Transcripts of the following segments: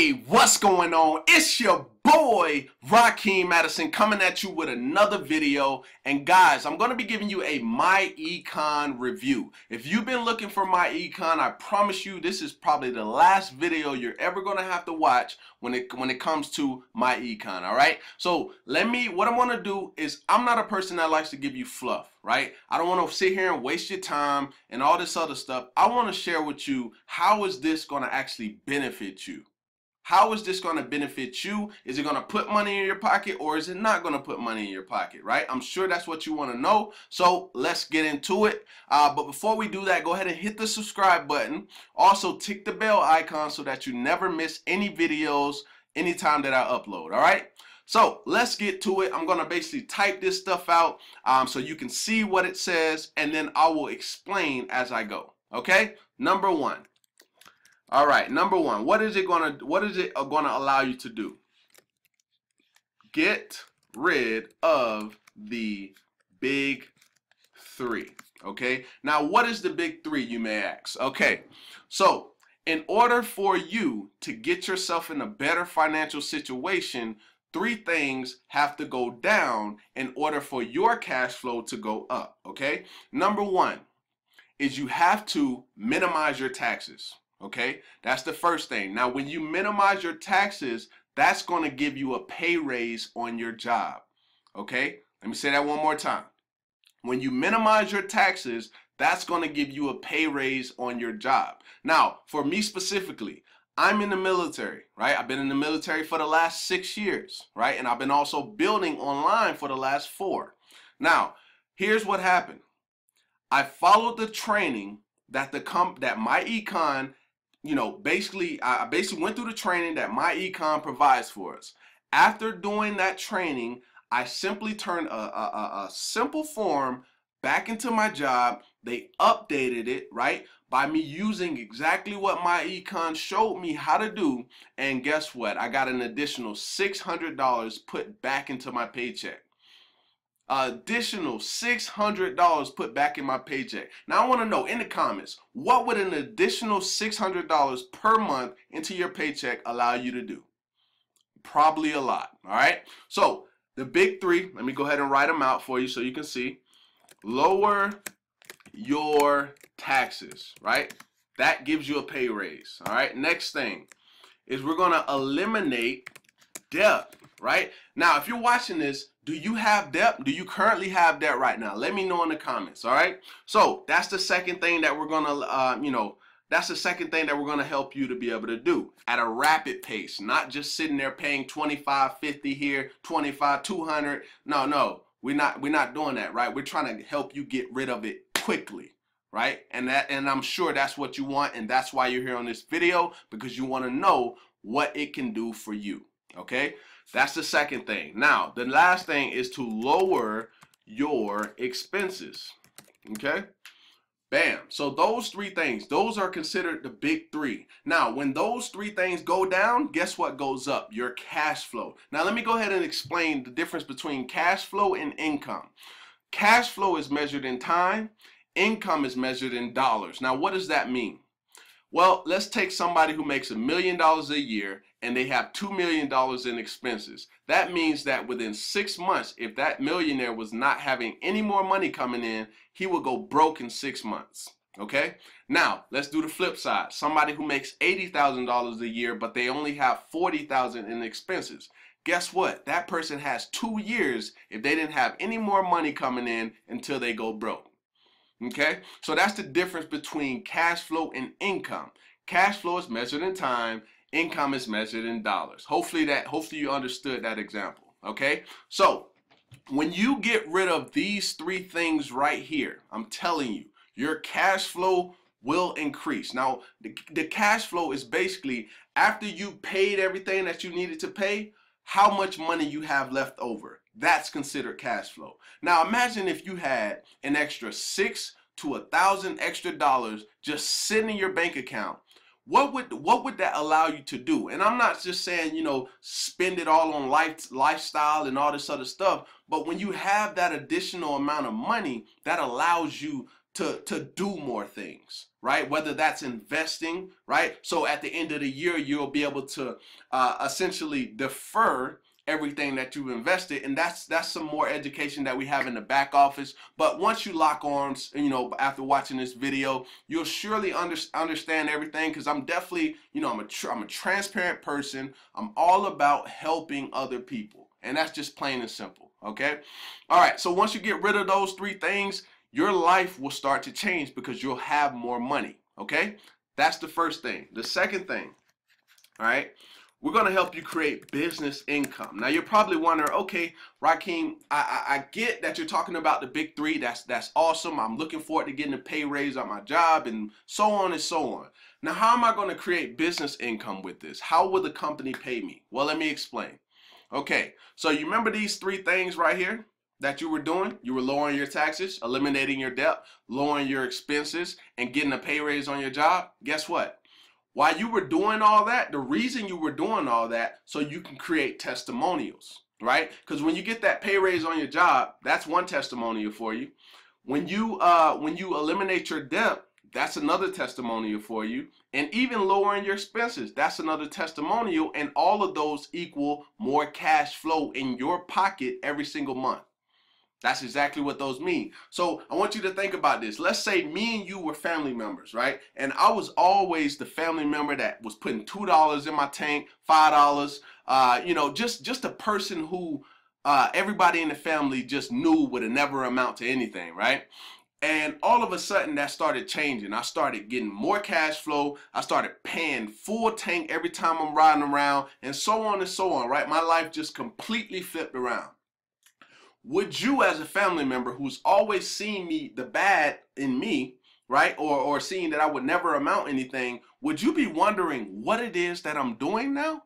Hey, what's going on? It's your boy Raheem Madison coming at you with another video. And guys, I'm going to be giving you a MyEcon review. If you've been looking for MyEcon, I promise you this is probably the last video you're ever going to have to watch when it comes to MyEcon. All right, so what I'm going to do is, I'm not a person that likes to give you fluff, right? I don't want to sit here and waste your time and all this other stuff. I want to share with you, how is this going to actually benefit you? How is this going to benefit you? Is it going to put money in your pocket, or is it not going to put money in your pocket, right? I'm sure that's what you want to know. So let's get into it. But before we do that, go ahead and hit the subscribe button. Also, tick the bell icon so that you never miss any videos anytime that I upload, all right? So let's get to it. I'm going to basically type this stuff out so you can see what it says, and then I will explain as I go, okay? Number one. All right, number one, what is it gonna allow you to do? Get rid of the big three. Okay, now what is the big three, you may ask? Okay, so in order for you to get yourself in a better financial situation, three things have to go down in order for your cash flow to go up. Okay, number one is you have to minimize your taxes. Okay, that's the first thing. Now, when you minimize your taxes, that's going to give you a pay raise on your job. Okay, let me say that one more time. When you minimize your taxes, that's going to give you a pay raise on your job. Now, for me specifically, I'm in the military, right? I've been in the military for the last 6 years, right? And I've been also building online for the last 4. Now, here's what happened. I followed the training that MyEcon, I basically went through the training that MyEcon provides for us. After doing that training, I simply turned a simple form back into my job. They updated it, right, by me using exactly what MyEcon showed me how to do. And guess what? I got an additional $600 put back into my paycheck. Additional $600 put back in my paycheck. Now I want to know in the comments, what would an additional $600 per month into your paycheck allow you to do? Probably a lot. All right, so the big three, let me go ahead and write them out for you so you can see. Lower your taxes, right? That gives you a pay raise. All right, next thing is we're going to eliminate debt, right? Now, if you're watching this, do you have debt? Do you currently have debt right now? Let me know in the comments, all right? So that's the second thing that we're gonna, that's the second thing that we're gonna help you to be able to do at a rapid pace, not just sitting there paying 25, 50 here, 25, 200. No, we're not doing that, right? We're trying to help you get rid of it quickly, right? And I'm sure that's what you want, and that's why you're here on this video, because you want to know what it can do for you. Okay, that's the second thing. Now, the last thing is to lower your expenses. Okay, bam. So those three things, those are considered the big three. Now, when those three things go down, guess what goes up? Your cash flow. Now, let me go ahead and explain the difference between cash flow and income. Cash flow is measured in time. Income is measured in dollars. Now, what does that mean? Well, let's take somebody who makes $1 million a year and they have $2 million in expenses. That means that within 6 months, if that millionaire was not having any more money coming in, he would go broke in 6 months. Okay? Now, let's do the flip side. Somebody who makes $80,000 a year, but they only have $40,000 in expenses. Guess what? That person has 2 years if they didn't have any more money coming in until they go broke. Okay, so that's the difference between cash flow and income. Cash flow is measured in time, income is measured in dollars. Hopefully you understood that example. Okay, so when you get rid of these three things right here, I'm telling you, your cash flow will increase. Now, the cash flow is basically after you paid everything that you needed to pay, how much money you have left over. That's considered cash flow. Now imagine if you had an extra $600 to $1,000 extra dollars just sitting in your bank account. What would that allow you to do? And I'm not just saying, spend it all on lifestyle and all this other stuff, but when you have that additional amount of money, that allows you to do more things. right? Whether that's investing, right? So at the end of the year, you'll be able to essentially defer everything that you've invested, and that's some more education that we have in the back office. But once you lock arms, you know, after watching this video, you'll surely understand everything, because I'm definitely, you know, I'm a transparent person. I'm all about helping other people, and that's just plain and simple. Okay, all right, so once you get rid of those three things, your life will start to change because you'll have more money. Okay, that's the first thing. The second thing, all right, we're going to help you create business income. Now you're probably wondering, okay, Rakeem, I get that you're talking about the big three. That's awesome. I'm looking forward to getting a pay raise on my job and so on and so on. Now, how am I going to create business income with this? How will the company pay me? Well, let me explain. Okay, so you remember these three things right here that you were doing? You were lowering your taxes, eliminating your debt, lowering your expenses, and getting a pay raise on your job. Guess what? While you were doing all that, the reason you were doing all that, so you can create testimonials, right? Because when you get that pay raise on your job, that's one testimonial for you. When you eliminate your debt, that's another testimonial for you. And even lowering your expenses, that's another testimonial. And all of those equal more cash flow in your pocket every single month. That's exactly what those mean. So I want you to think about this. Let's say me and you were family members, right? And I was always the family member that was putting $2 in my tank, $5, you know, just a person who everybody in the family just knew would never amount to anything, right? And all of a sudden that started changing. I started getting more cash flow. I started paying full tank every time I'm riding around, and so on and so on, right? My life just completely flipped around. Would you, as a family member who's always seen me, the bad in me, right, or seeing that I would never amount anything, would you be wondering what it is that I'm doing now?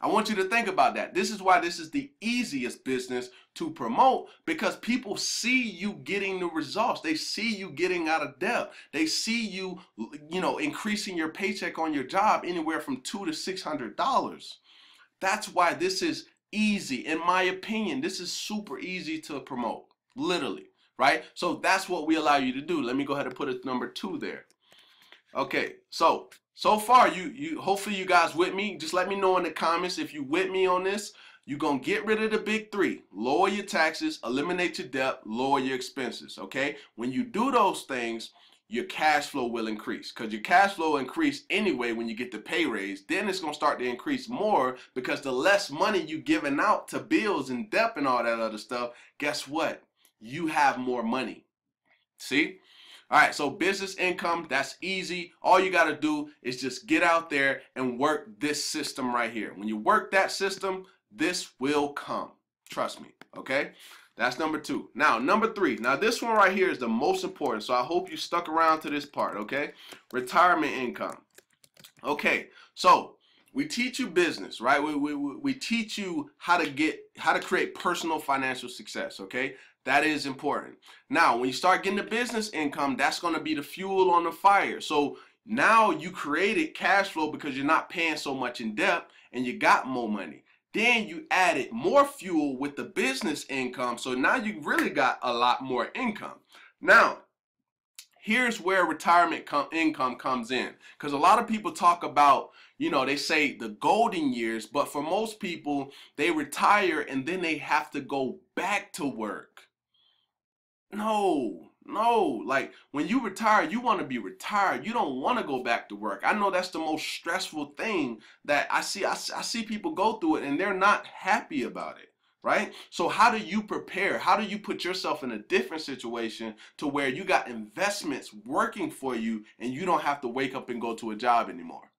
I want you to think about that. This is why this is the easiest business to promote, because people see you getting the results. They see you getting out of debt. They see you, you know, increasing your paycheck on your job anywhere from $200 to $600. That's why this is easy. In my opinion, this is super easy to promote, literally, right? So that's what we allow you to do. Let me go ahead and put a number 2 there. Okay, so far you hopefully you guys with me. Just let me know in the comments if you with me on this. You're gonna get rid of the big three: lower your taxes, eliminate your debt, lower your expenses. Okay, when you do those things, your cash flow will increase, because your cash flow increase anyway when you get the pay raise. Then it's going to start to increase more, because the less money you giving out to bills and debt and all that other stuff, guess what? You have more money. See? All right, so business income, that's easy. All you got to do is just get out there and work this system right here. When you work that system, this will come. Trust me, okay? That's number 2. Now, number 3. Now, this one right here is the most important, so I hope you stuck around to this part, okay? Retirement income. Okay, so we teach you business, right? We teach you how to create personal financial success, okay? That is important. Now, when you start getting the business income, that's going to be the fuel on the fire. So now you created cash flow because you're not paying so much in debt and you got more money. Then you added more fuel with the business income. So now you really got a lot more income. Now, here's where retirement income comes in. Because a lot of people talk about, you know, they say the golden years, but for most people, they retire and then they have to go back to work. No, like when you retire, you want to be retired. You don't want to go back to work. I know that's the most stressful thing that I see people go through it and they're not happy about it, right? So how do you prepare? How do you put yourself in a different situation to where you got investments working for you and you don't have to wake up and go to a job anymore?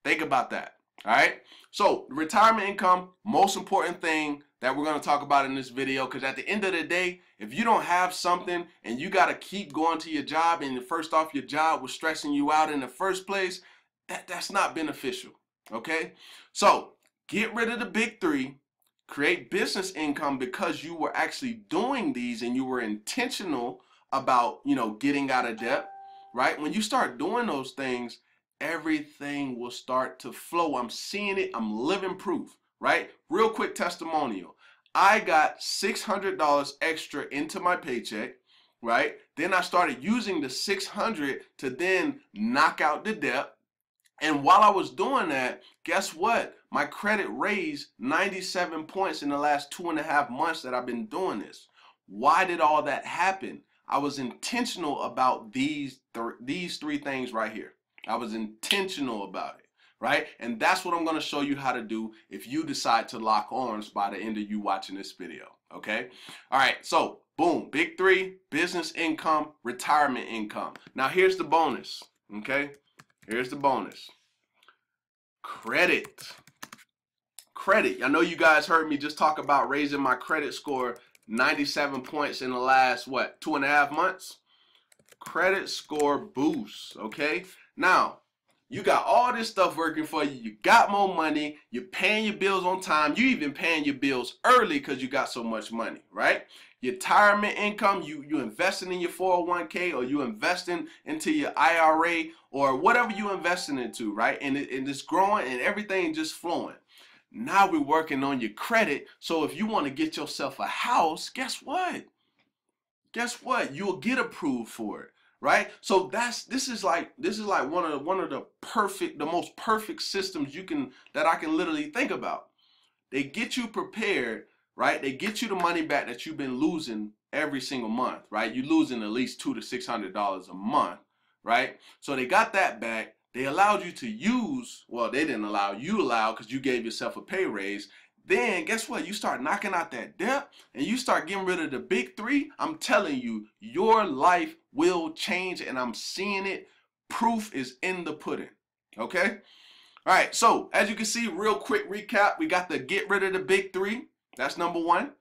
Think about that, all right? So retirement income, most important thing that we're going to talk about in this video, because at the end of the day, if you don't have something and you got to keep going to your job, and first off, your job was stressing you out in the first place, that's not beneficial, okay? So get rid of the big three, create business income because you were actually doing these and you were intentional about, you know, getting out of debt, right? When you start doing those things, everything will start to flow. I'm seeing it. I'm living proof, right? Real quick testimonial. I got $600 extra into my paycheck, right? Then I started using the 600 to then knock out the debt. And while I was doing that, guess what? My credit raised 97 points in the last 2.5 months that I've been doing this. Why did all that happen? I was intentional about these three things right here. I was intentional about it, right? And that's what I'm going to show you how to do if you decide to lock arms by the end of you watching this video, okay? All right, so boom, big three: business income, retirement income. Now here's the bonus, okay? Here's the bonus. Credit. Credit. I know you guys heard me just talk about raising my credit score 97 points in the last, what, 2.5 months? Credit score boost, okay? Now, you got all this stuff working for you. You got more money. You're paying your bills on time. You even paying your bills early because you got so much money, right? Your retirement income, you investing in your 401k, or you investing into your IRA, or whatever you investing into, right? And it's growing and everything just flowing. Now we're working on your credit. So if you want to get yourself a house, guess what? Guess what? You'll get approved for it, right? So this is like one of the most perfect systems that I can literally think about. They get you prepared, right? They get you the money back that you've been losing every single month, right? You're losing at least $200 to $600 a month, right? So they got that back. They allowed you to use, well, they didn't allow you because you gave yourself a pay raise. Then guess what? You start knocking out that debt and you start getting rid of the big three. I'm telling you, your life will change, and I'm seeing it. Proof is in the pudding, okay? All right, so as you can see, real quick recap, we got the get rid of the big three. That's number one.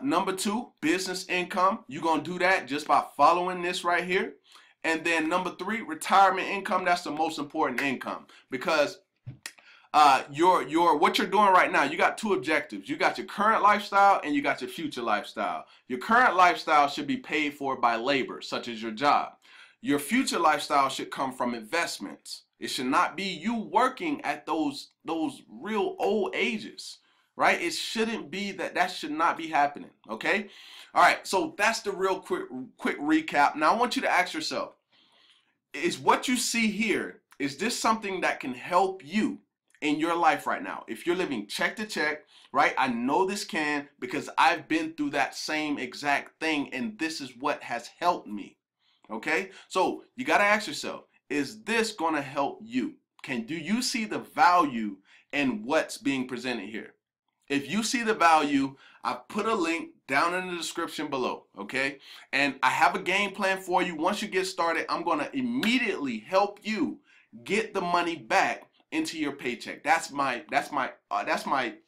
Number two, business income. You're going to do that just by following this right here. And then number three, retirement income. That's the most important income, because what you're doing right now, you got two objectives. You got your current lifestyle and you got your future lifestyle. Your current lifestyle should be paid for by labor, such as your job. Your future lifestyle should come from investments. It should not be you working at those real old ages, right? It shouldn't be that should not be happening, okay? All right, so that's the real quick recap. Now I want you to ask yourself, is what you see here, is this something that can help you in your life right now? If you're living check to check, right? I know this can, because I've been through that same exact thing, and this is what has helped me, okay? So you got to ask yourself, is this going to help you? Do you see the value in what's being presented here? If you see the value, I put a link down in the description below, okay? And I have a game plan for you. Once you get started, I'm going to immediately help you get the money back into your paycheck. That's my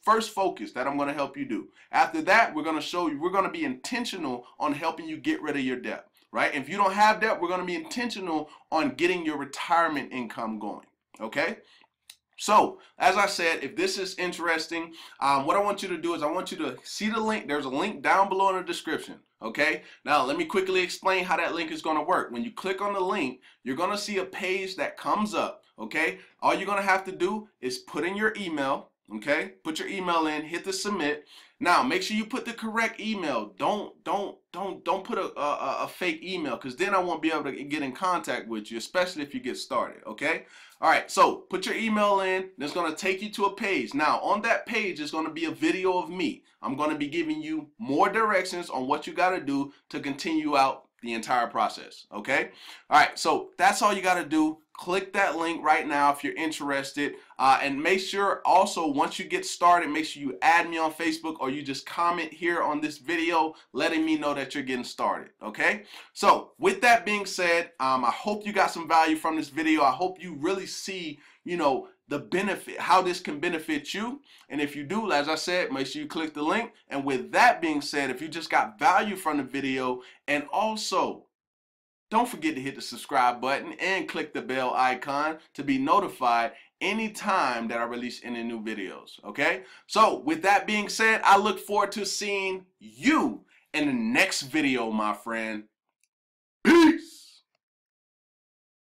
first focus that I'm going to help you do. After that, we're going to be intentional on helping you get rid of your debt, right? If you don't have debt, we're going to be intentional on getting your retirement income going, okay? So, as I said, if this is interesting, what I want you to do is I want you to see the link. There's a link down below in the description, okay? Now, let me quickly explain how that link is going to work. When you click on the link, you're going to see a page that comes up, okay? All you're going to have to do is put in your email, okay? Put your email in, hit the submit. Now, make sure you put the correct email. Don't put a fake email, because then I won't be able to get in contact with you, especially if you get started, okay? All right, so put your email in. It's going to take you to a page. Now, on that page is going to be a video of me. I'm going to be giving you more directions on what you got to do to continue out the entire process, okay? All right, so that's all you got to do. Click that link right now if you're interested, and make sure also, once you get started, make sure you add me on Facebook, or you just comment here on this video letting me know that you're getting started, okay? So with that being said, I hope you got some value from this video. I hope you really see, the benefit, how this can benefit you. And if you do, as I said, make sure you click the link. And with that being said, if you just got value from the video, and also don't forget to hit the subscribe button and click the bell icon to be notified anytime that I release any new videos, okay? So with that being said, I look forward to seeing you in the next video, my friend. Peace!